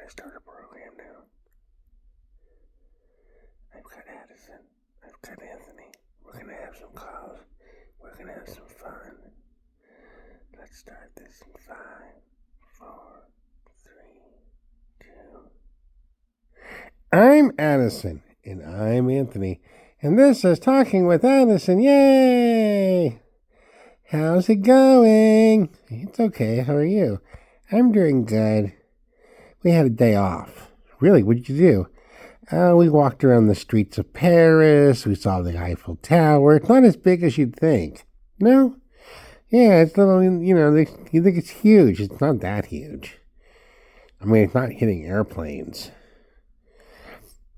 start a program now. I've got Addison. I've got Anthony. We're gonna have some calls. We're gonna have some fun. Let's start this in 5, 4, 3, 2. I'm Addison, and I'm Anthony, and this is Talking with Addison. Yay! How's it going? It's okay. How are you? I'm doing good. We had a day off. Really? What did you do? We walked around the streets of Paris. We saw the Eiffel Tower. It's not as big as you'd think. No? Yeah, it's little, you think it's huge. It's not that huge. I mean, it's not hitting airplanes.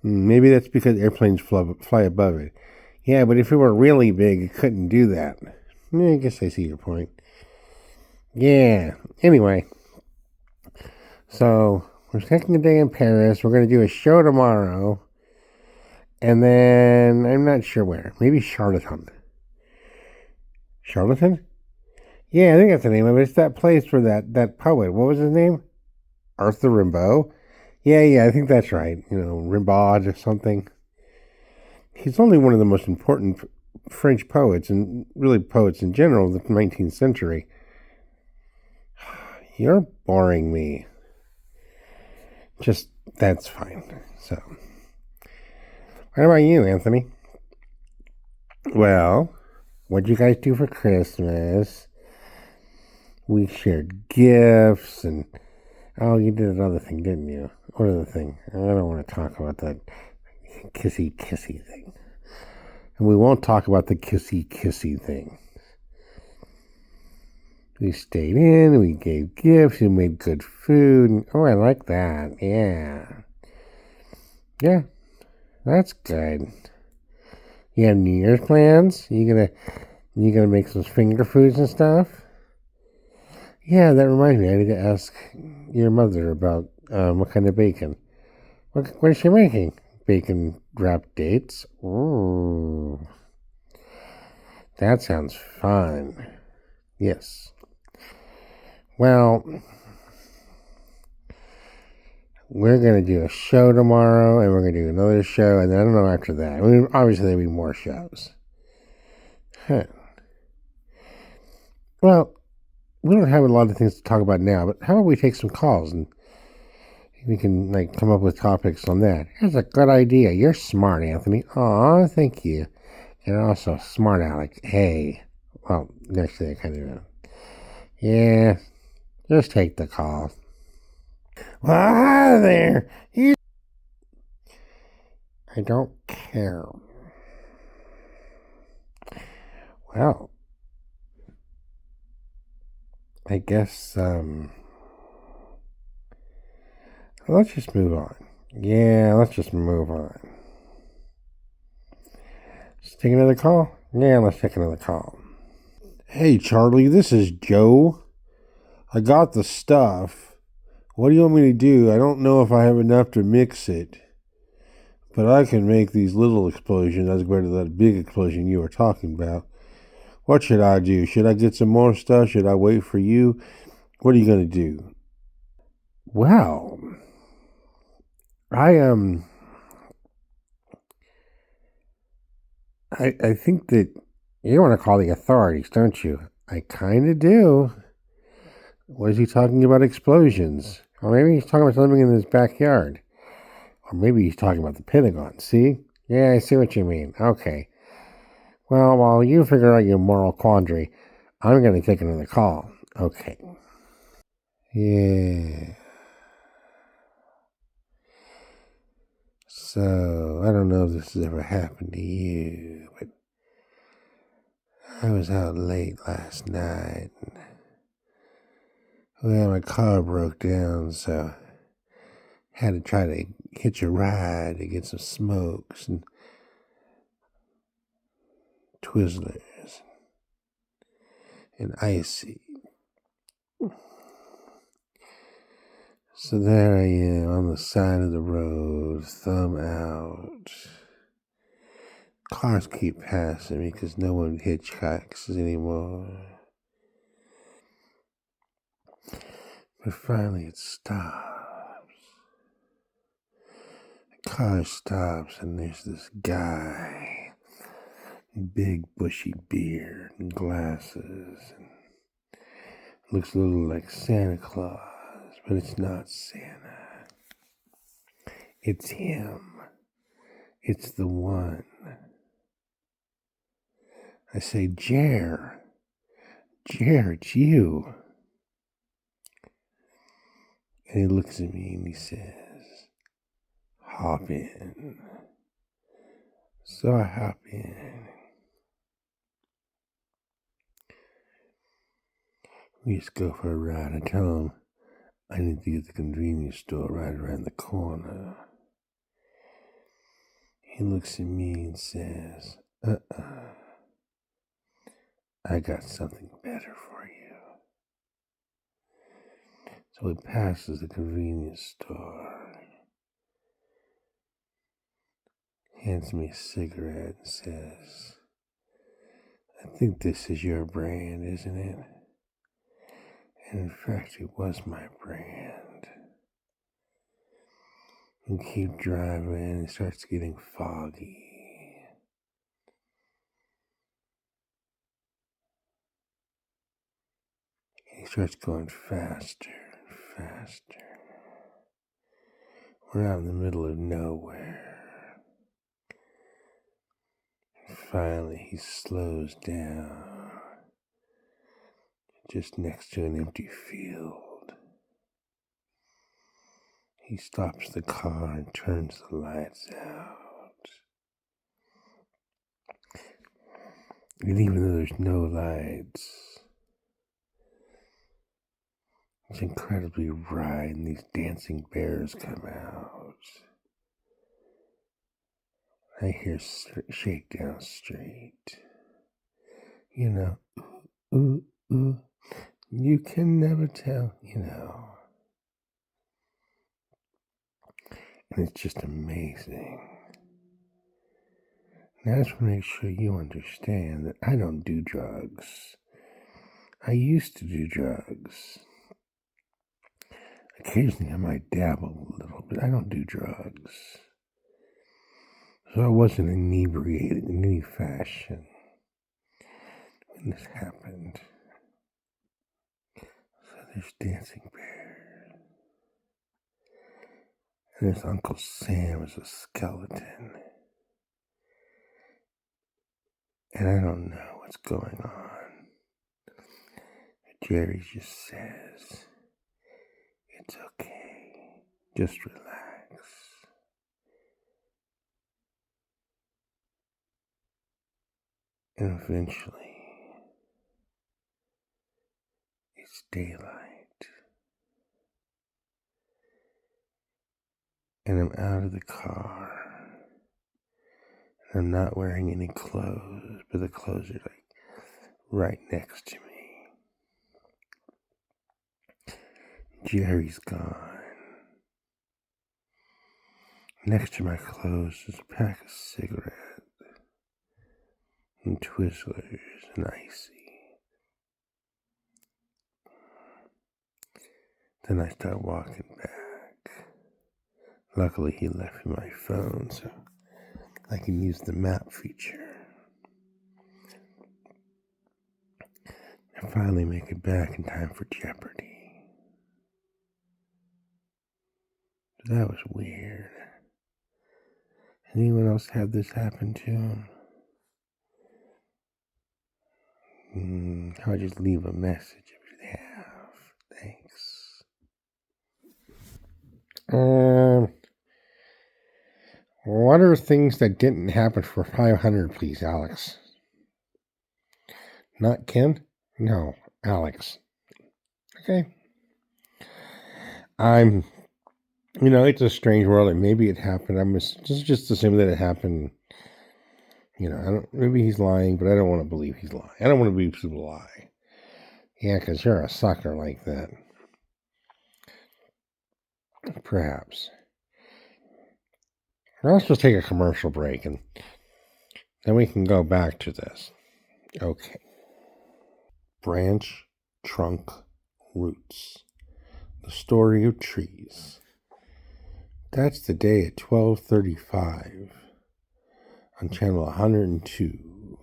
Maybe that's because airplanes fly above it. Yeah, but if it were really big, it couldn't do that. I guess I see your point. Yeah. Anyway, so we're taking a day in Paris. We're going to do a show tomorrow. And then, I'm not sure where. Maybe Charlottetown. Charlottetown? Yeah, I think that's the name of it. It's that place where that poet, what was his name? Arthur Rimbaud? Yeah, I think that's right. Rimbaud or something. He's only one of the most important French poets, and really poets in general, of the 19th century. You're boring me. Just, that's fine. So, what about you, Anthony? Well, what'd you guys do for Christmas? We shared gifts, and oh, you did another thing, didn't you? What other thing? I don't want to talk about that kissy thing. And we won't talk about the kissy thing. We stayed in, we gave gifts, we made good food. And, oh, I like that. Yeah, that's good. You have New Year's plans? You gonna make some finger foods and stuff? Yeah, that reminds me. I need to ask your mother about what kind of bacon. What is she making? Bacon wrapped dates? Ooh, that sounds fun. Yes. Well, we're going to do a show tomorrow, and we're going to do another show, and then I don't know after that. I mean, obviously there'll be more shows. Well, we don't have a lot of things to talk about now, but how about we take some calls, and we can, come up with topics on that. That's a good idea. You're smart, Anthony. Aw, thank you. You're also smart, Alec. Hey. Well, actually, I kind of know. Yeah, just take the call. Well, hi there. I don't care. Well, I guess, let's just move on. Yeah, let's just move on. Let's take another call? Yeah, let's take another call. Hey, Charlie, this is Joe. I got the stuff. What do you want me to do? I don't know if I have enough to mix it. But I can make these little explosions as compared to that big explosion you were talking about. What should I do? Should I get some more stuff? Should I wait for you? What are you going to do? Well, I think that you want to call the authorities, don't you? I kind of do. What is he talking about explosions? Or maybe he's talking about something in his backyard. Or maybe he's talking about the Pentagon. See? Yeah, I see what you mean. Okay. Well, while you figure out your moral quandary, I'm going to take another call. Okay. Yeah. So, I don't know if this has ever happened to you, but I was out late last night. Well, my car broke down, so I had to try to hitch a ride to get some smokes and Twizzlers and icy. So there I am on the side of the road, thumb out. Cars keep passing me because no one hitchhikes anymore. But finally it stops. car stops and there's this guy, big bushy beard and glasses, and looks a little like Santa Claus, but it's not Santa. It's him. It's the one. I say, Jer, it's you. And he looks at me and he says, hop in. So I hop in. We just go for a ride. I tell him I need to get to the convenience store right around the corner. He looks at me and says, I got something better for you. So he passes the convenience store, hands me a cigarette and says, I think this is your brand, isn't it? And in fact, it was my brand. We keep driving and it starts getting foggy. He starts going faster and faster. We're out in the middle of nowhere. And finally, he slows down just next to an empty field. He stops the car and turns the lights out. And even though there's no lights, it's incredibly bright and these dancing bears come out. I hear Shakedown Street. You know, ooh, ooh, you can never tell, And it's just amazing. Now, I just want to make sure you understand that I don't do drugs. I used to do drugs. Occasionally I might dabble a little, but I don't do drugs. So I wasn't inebriated in any fashion when this happened. So there's dancing bears. And there's Uncle Sam as a skeleton. And I don't know what's going on. Jerry just says, it's okay. Just relax. And eventually, it's daylight. And I'm out of the car. And I'm not wearing any clothes, but the clothes are like right next to me. Jerry's gone. Next to my clothes is a pack of cigarettes and Twizzlers and Icy. Then I start walking back. Luckily, he left me my phone, so I can use the map feature. I finally make it back in time for Jeopardy. That was weird. Anyone else have this happen to him? I'll just leave a message if you have. Thanks. What are things that didn't happen for 500, please, Alex? Not Ken? No, Alex. Okay. It's a strange world, and maybe it happened. I'm just assuming that it happened. Maybe he's lying, but I don't want to believe he's lying. I don't want to believe people lie. Yeah, because you're a sucker like that. Perhaps. Let's just take a commercial break, and then we can go back to this. Okay. Branch, trunk, roots. The story of trees. That's the day at 12:35 on channel 102.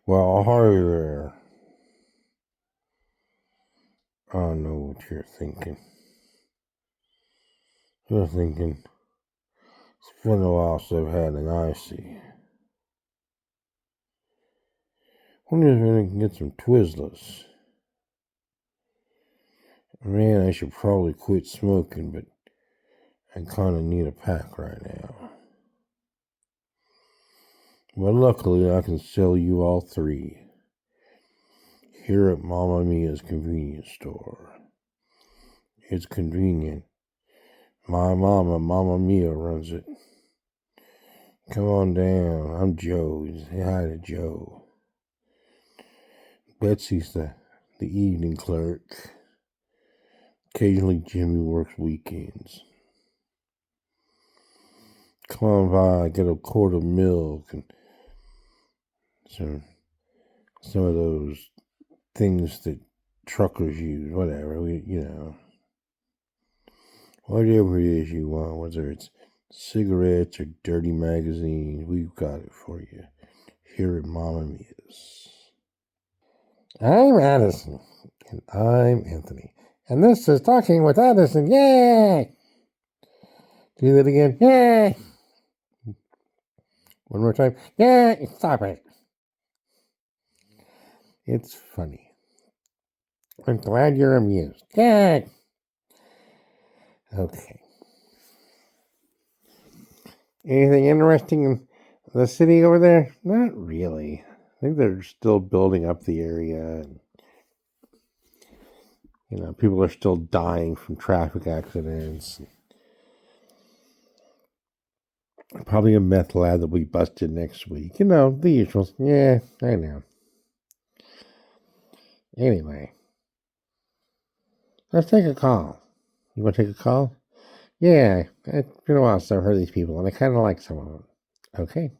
Well, hi there. I don't know what you're thinking. You're thinking, it's been a while since I've had an icy. Wonder if I can get some Twizzlers. Man, I should probably quit smoking, but I kind of need a pack right now. But luckily, I can sell you all three here at Mamma Mia's convenience store. It's convenient. My mama, Mamma Mia, runs it. Come on down. I'm Joe. Say hi to Joe. Betsy's the evening clerk. Occasionally Jimmy works weekends. Come on by, get a quart of milk and some of those things that truckers use, whatever, whatever it is you want, whether it's cigarettes or dirty magazines, we've got it for you here at Mamma Mia's. I'm Addison. And I'm Anthony. And this is Talking with Addison. Yay! Do that again. Yay! One more time. Yay! Stop it. It's funny. I'm glad you're amused. Yay! Okay. Anything interesting in the city over there? Not really. I think they're still building up the area. And, people are still dying from traffic accidents. Probably a meth lab that will be busted next week. The usual. Yeah, I know. Anyway, let's take a call. You want to take a call? Yeah, it's been a while since I've heard these people, and I kind of like some of them. Okay.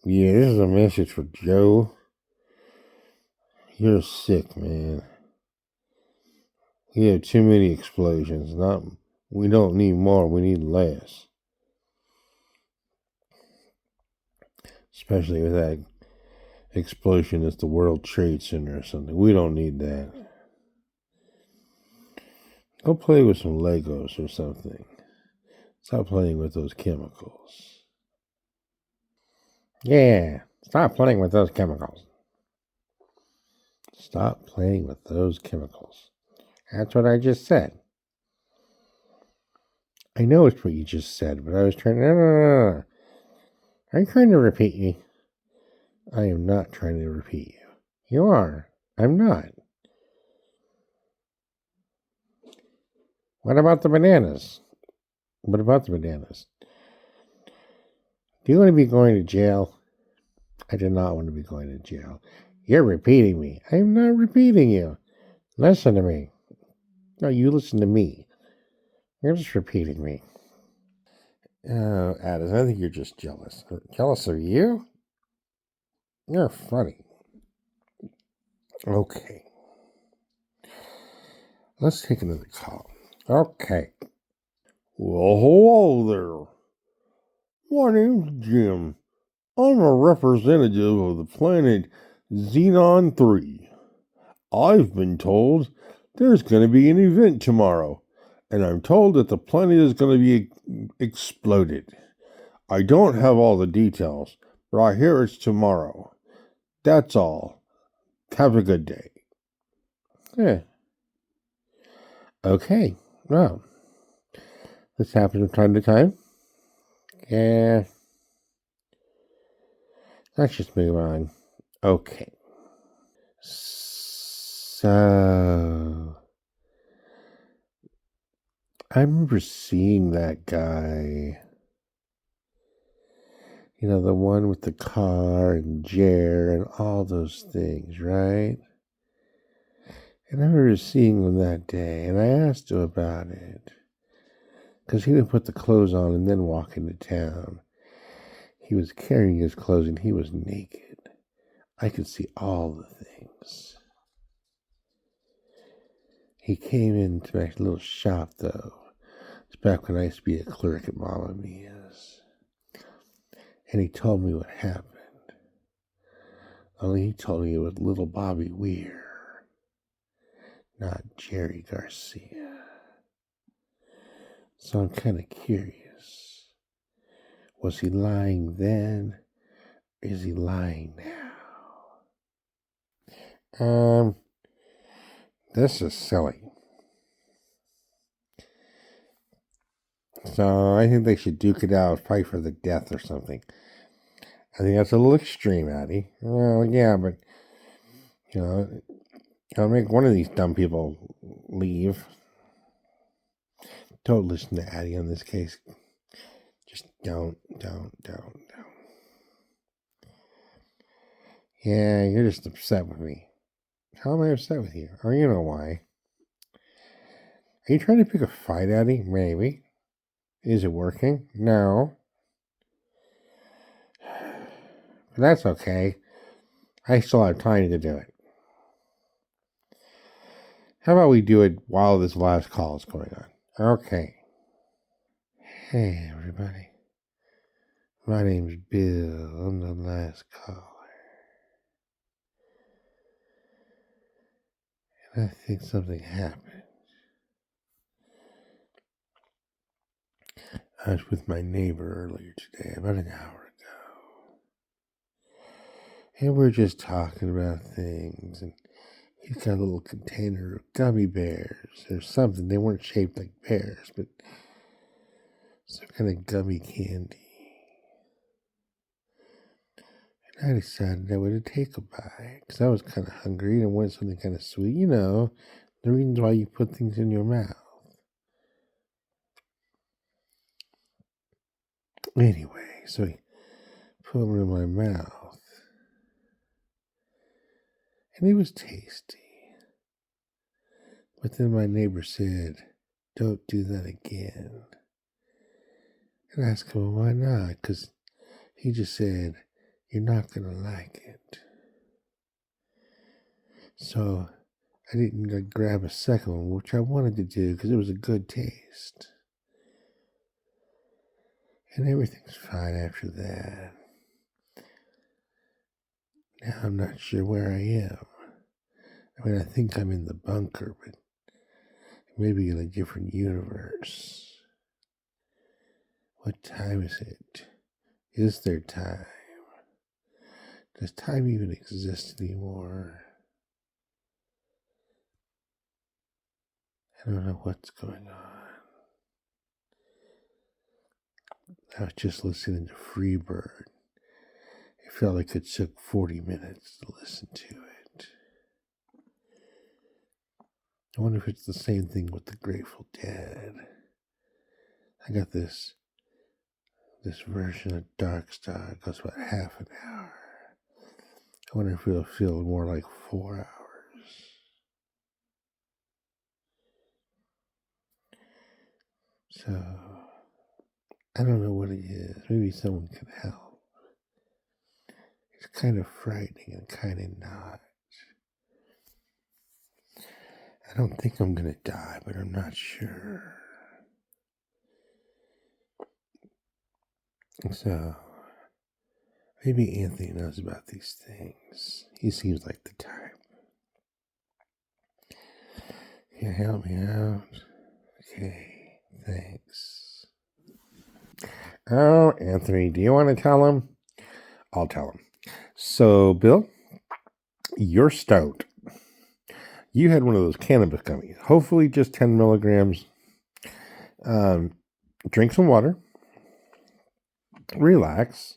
Yeah, this is a message for Joe. You're sick, man. You have too many explosions. We don't need more, we need less. Especially with that explosion at the World Trade Center or something. We don't need that. Go play with some Legos or something. Stop playing with those chemicals. Yeah, stop playing with those chemicals. Stop playing with those chemicals. That's what I just said. I know it's what you just said, but I was trying to... No. Are you trying to repeat me? I am not trying to repeat you. You are. I'm not. What about the bananas? What about the bananas? Do you want to be going to jail? I do not want to be going to jail. You're repeating me. I'm not repeating you. Listen to me. No, you listen to me. You're just repeating me. Oh, Addison, I think you're just jealous. Jealous of you? You're funny. Okay. Let's take another call. Okay. Well, hello there. My name's Jim. I'm a representative of the planet Xenon 3. I've been told there's going to be an event tomorrow, and I'm told that the planet is going to be exploded. I don't have all the details, but I hear it's tomorrow. That's all. Have a good day. Yeah. Okay. Well, this happens from time to time. Yeah. Let's just move on. Okay. So, I remember seeing that guy. The one with the car and Jer and all those things, right? And I remember seeing him that day, and I asked him about it. Because he didn't put the clothes on and then walk into town. He was carrying his clothes and he was naked. I could see all the things. He came into my little shop, though, It's back when I used to be a clerk at Mama Mia's. And he told me what happened. Only he told me it was little Bobby Weir, not Jerry Garcia. So I'm kind of curious. Was he lying then? Or is he lying now? This is silly. So I think they should duke it out, fight for the death or something. I think that's a little extreme, Addie. Well, yeah, but, I'll make one of these dumb people leave. Don't listen to Addie on this case. Just don't. Yeah, you're just upset with me. How am I upset with you? Oh, you know why. Are you trying to pick a fight, Addie? Maybe. Is it working? No. But that's okay. I still have time to do it. How about we do it while this last call is going on? Okay. Hey, everybody. My name's Bill. I'm the last caller. And I think something happened. I was with my neighbor earlier today, about an hour ago. And we're just talking about things. And he's got a little container of gummy bears or something. They weren't shaped like bears, but some kind of gummy candy. And I decided I would take a bite because I was kind of hungry and wanted something kind of sweet. You know, the reasons why you put things in your mouth. Anyway, so he put them in my mouth. And it was tasty. But then my neighbor said, "Don't do that again." And I asked him, why not? Because he just said, "You're not going to like it." So I didn't grab a second one, which I wanted to do because it was a good taste. And everything's fine after that. Now I'm not sure where I am. I mean, I think I'm in the bunker, but maybe in a different universe. What time is it? Is there time? Does time even exist anymore? I don't know what's going on. I was just listening to Freebird. It felt like it took 40 minutes to listen to it. I wonder if it's the same thing with the Grateful Dead. I got this version of Dark Star. It goes about half an hour. I wonder if it'll feel more like 4 hours. So, I don't know what it is. Maybe someone can help. It's kind of frightening and kind of not. I don't think I'm going to die, but I'm not sure. So, maybe Anthony knows about these things. He seems like the type. Can you help me out? Okay, thanks. Oh, Anthony, do you want to tell him? I'll tell him. So, Bill, you're stoned. You had one of those cannabis gummies. Hopefully just 10 milligrams. Drink some water. Relax.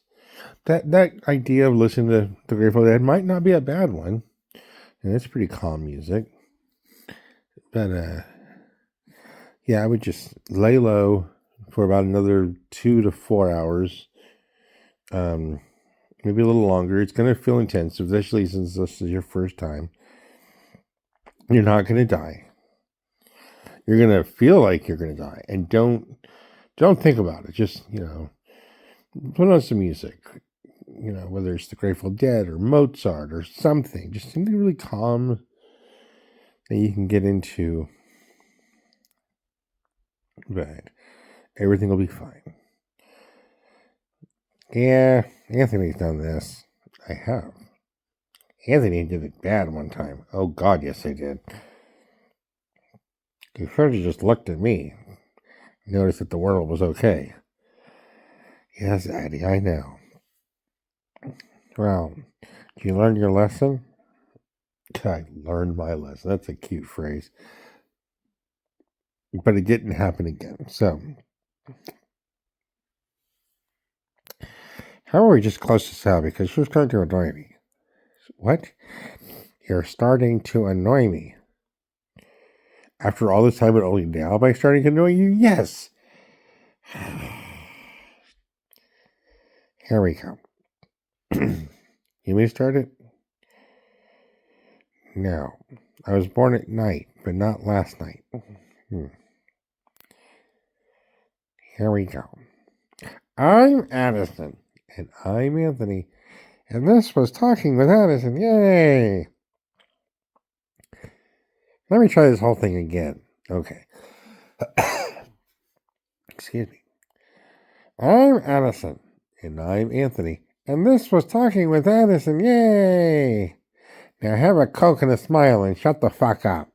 That idea of listening to the Grateful Dead might not be a bad one. And it's pretty calm music. But, yeah, I would just lay low for about another 2 to 4 hours. Maybe a little longer. It's going to feel intense, especially since this is your first time. You're not going to die. You're going to feel like you're going to die. And don't think about it. Just, put on some music. Whether it's the Grateful Dead or Mozart or something. Just something really calm that you can get into. but everything will be fine. Yeah, Anthony's done this. I have. Anthony did it bad one time. Oh, God, yes, I did. He should have just looked at me, noticed that the world was okay. Yes, Addie, I know. Well, did you learn your lesson? I learned my lesson. That's a cute phrase. But it didn't happen again. So, how are we just close to Sal? Because she was going to annoy me. What? You're starting to annoy me. After all this time, and only now am I starting to annoy you? Yes. Here we go. You may start it? No. I was born at night, but not last night. Here we go. I'm Addison, and I'm Anthony, and this was Talking with Addison. Yay! Let me try this whole thing again. Okay. Excuse me. I'm Addison, and I'm Anthony, and this was Talking with Addison. Yay! Now have a Coke and a smile and shut the fuck up.